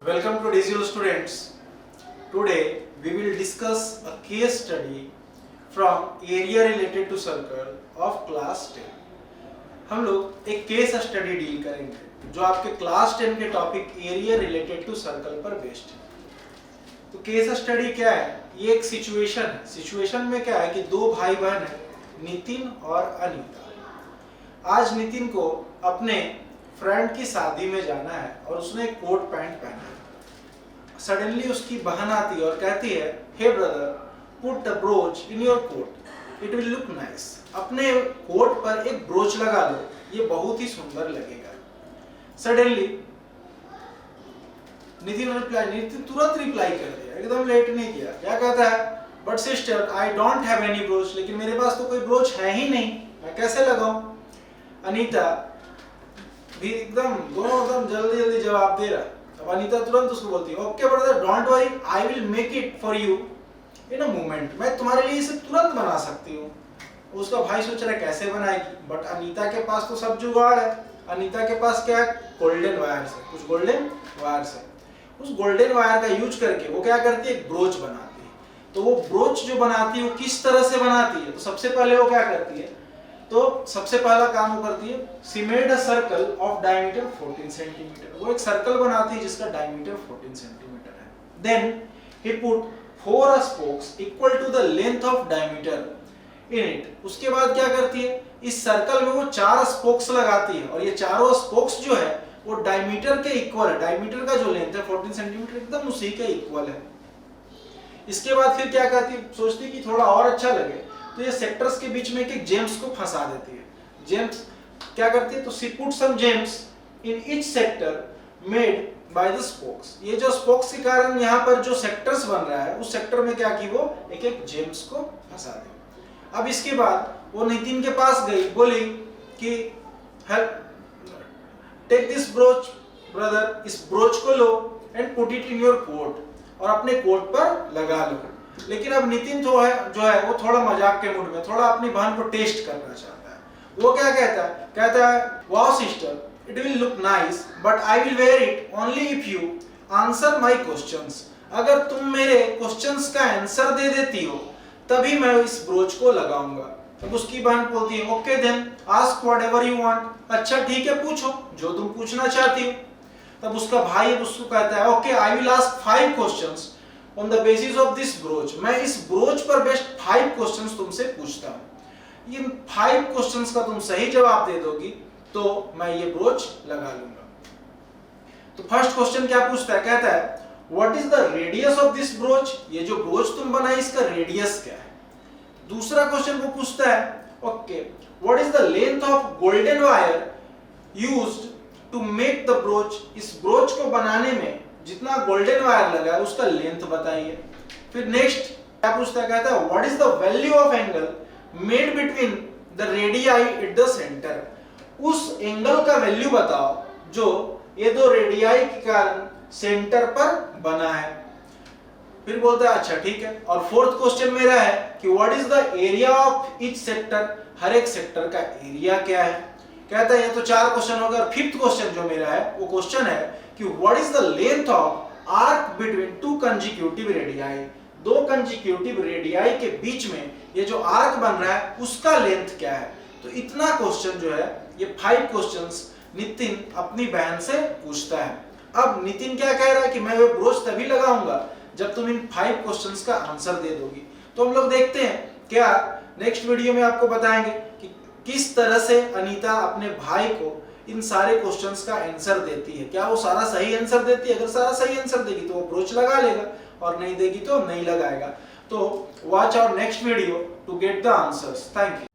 Welcome to Digital Students. Today we will discuss a case study from area related to circle of class 10. हम लोग एक case study deal करेंगे जो आपके class 10 के topic area related to circle पर based है। तो केस स्टडी क्या है? ये एक सिचुएशन है। सिचुएशन में क्या है कि दो भाई बहन है, नितिन और अनीता। आज नितिन को अपने फ्रेंड की शादी में जाना है और उसने एक कोट पैंट पहना है। सडनली उसकी बहन आती है और कहती है, hey brother, put the brooch in your coat, it will look nice. अपने कोट पर एक ब्रोच लगा लो, ये बहुत ही सुंदर लगेगा। सडनली नितिन तुरंत रिप्लाई कर दिया, एकदम लेट नहीं किया। क्या कहता है? But sister, I don't have any broach. लेकिन मेरे पास तो कोई ब्रोच है ही नहीं, मैं कैसे लगाऊं? अनीता भी दोनों एकदम जल्दी जवाब दे रहा। अब अनीता तुरंत उसको बोलती है, okay brother, don't worry, I will make it for you in a moment. मैं तुम्हारे लिए इसे तुरंत बना सकती हूँ। उसका भाई सोच रहा है कैसे बनाएगी, बट अनीता के पास तो सब जुगाड़ है। अनीता के पास क्या है? गोल्डन वायर से, कुछ गोल्डन वायर से। उस गोल्डन वायर का यूज करके वो क्या करती है? एक ब्रोच बनाती है। तो वो ब्रोच जो बनाती है वो किस तरह से बनाती है? तो सबसे पहले वो क्या करती है? तो सबसे पहला काम वो करती है, she made a circle of diameter 14 centimetre. वो एक सर्कल बनाती है जिसका डायमीटर 14 सेंटीमीटर है। Then he put 4 spokes equal to the length of diameter in it. उसके बाद क्या करती है? इस सर्कल में वो 4 स्पोक्स लगाती है और ये चारों स्पोक्स जो है वो डायमीटर के इक्वल है। डायमीटर का जो लेंथ है 14 सेंटीमीटर, एकदम उसी के इक्वल है। इसके बाद फिर क्या करती है? सोचती है कि थोड़ा और अच्छा लगे तो ये सेक्टर्स के बीच में एक जेम्स को फंसा देती है। जेम्स क्या करती है? तो she put some gems in each sector made by the spokes. ये जो स्पोक्स के कारण यहाँ पर जो सेक्टर्स बन रहा है उस सेक्टर में क्या की, वो एक एक जेम्स को फंसा दी। अब इसके बाद वो नितिन के पास गई, बोली कि help, take this brooch brother, इस ब्रोच को लो and put it in your coat, और अपने कोट पर लगा लो। लेकिन अब नितिन जो है वो थोड़ा मजाक के मूड में, थोड़ा अपनी बहन को टेस्ट करना चाहता है। वो क्या कहता है? कहता है, wow sister, it will look nice but I will where it only if you answer my questions. अगर तुम मेरे क्वेश्चंस का आंसर दे देती हो तभी मैं इस ब्रोच को लगाऊंगा। तब उसकी बहन बोलती है, okay then ask whatever you want. अच्छा ठीक है, पूछो जो तुम पूछना चाहती हो। तब उसका भाई उसको कहता है, okay I will ask 5 questions on the basis of this brooch। मैं इस ब्रोच पर बेस्ट 5 क्वेश्चंस तुमसे पूछता हूं। इन 5 क्वेश्चंस का तुम सही जवाब दे दोगी तो मैं ये ब्रोच लगा लूंगा। तो फर्स्ट क्वेश्चन क्या पूछता है? कहता है, what is the radius of this broach. ये जो ब्रोच तुम बनाई इसका रेडियस क्या है? दूसरा क्वेश्चन वो पूछता है, okay, what is the length of golden wire used to make the brooch. इस ब्रोच को बनाने में जितना गोल्डन वायर लगा है उसका लेंथ बताइए। फिर नेक्स्ट क्या पूछता है? कहता है, what is the value of angle made between the radii at the centre. उस एंगल का वैल्यू बताओ जो ये दो रेडियाई के कारण सेंटर पर बना है। फिर बोलता है, अच्छा ठीक है। और फोर्थ क्वेश्चन मेरा है कि what is the area of each sector. हर एक सेक्टर का एरिया क्या है? कहता है, ये तो 4 क्वेश्चन हो गए। और फिफ्थ क्वेश्चन जो मेरा है वो क्वेश्चन है कि what is the length of arc between 2 consecutive radii. 2 consecutive radii के बीच में ये जो आर्क बन रहा है उसका लेंथ क्या है। तो इतना क्वेश्चन जो है, ये 5 क्वेश्चंस नितिन अपनी बहन से पूछता है। अब नितिन क्या कह रहा है कि मैं वो ब्रोच तभी लगाऊंगा जब तुम इन 5 क्वेश्चंस का आंसर दे दोगी। तो हम लोग देखते हैं, क्या नेक्स्ट वीडियो में आपको बताएंगे कि किस तरह से अनीता अपने भाई को इन सारे क्वेश्चंस का आंसर देती है। क्या वो सारा सही आंसर देती है? अगर सारा सही आंसर देगी तो वो ब्रोच लगा लेगा, और नहीं देगी तो नहीं लगाएगा। तो watch our next video to get the answers. Thank you.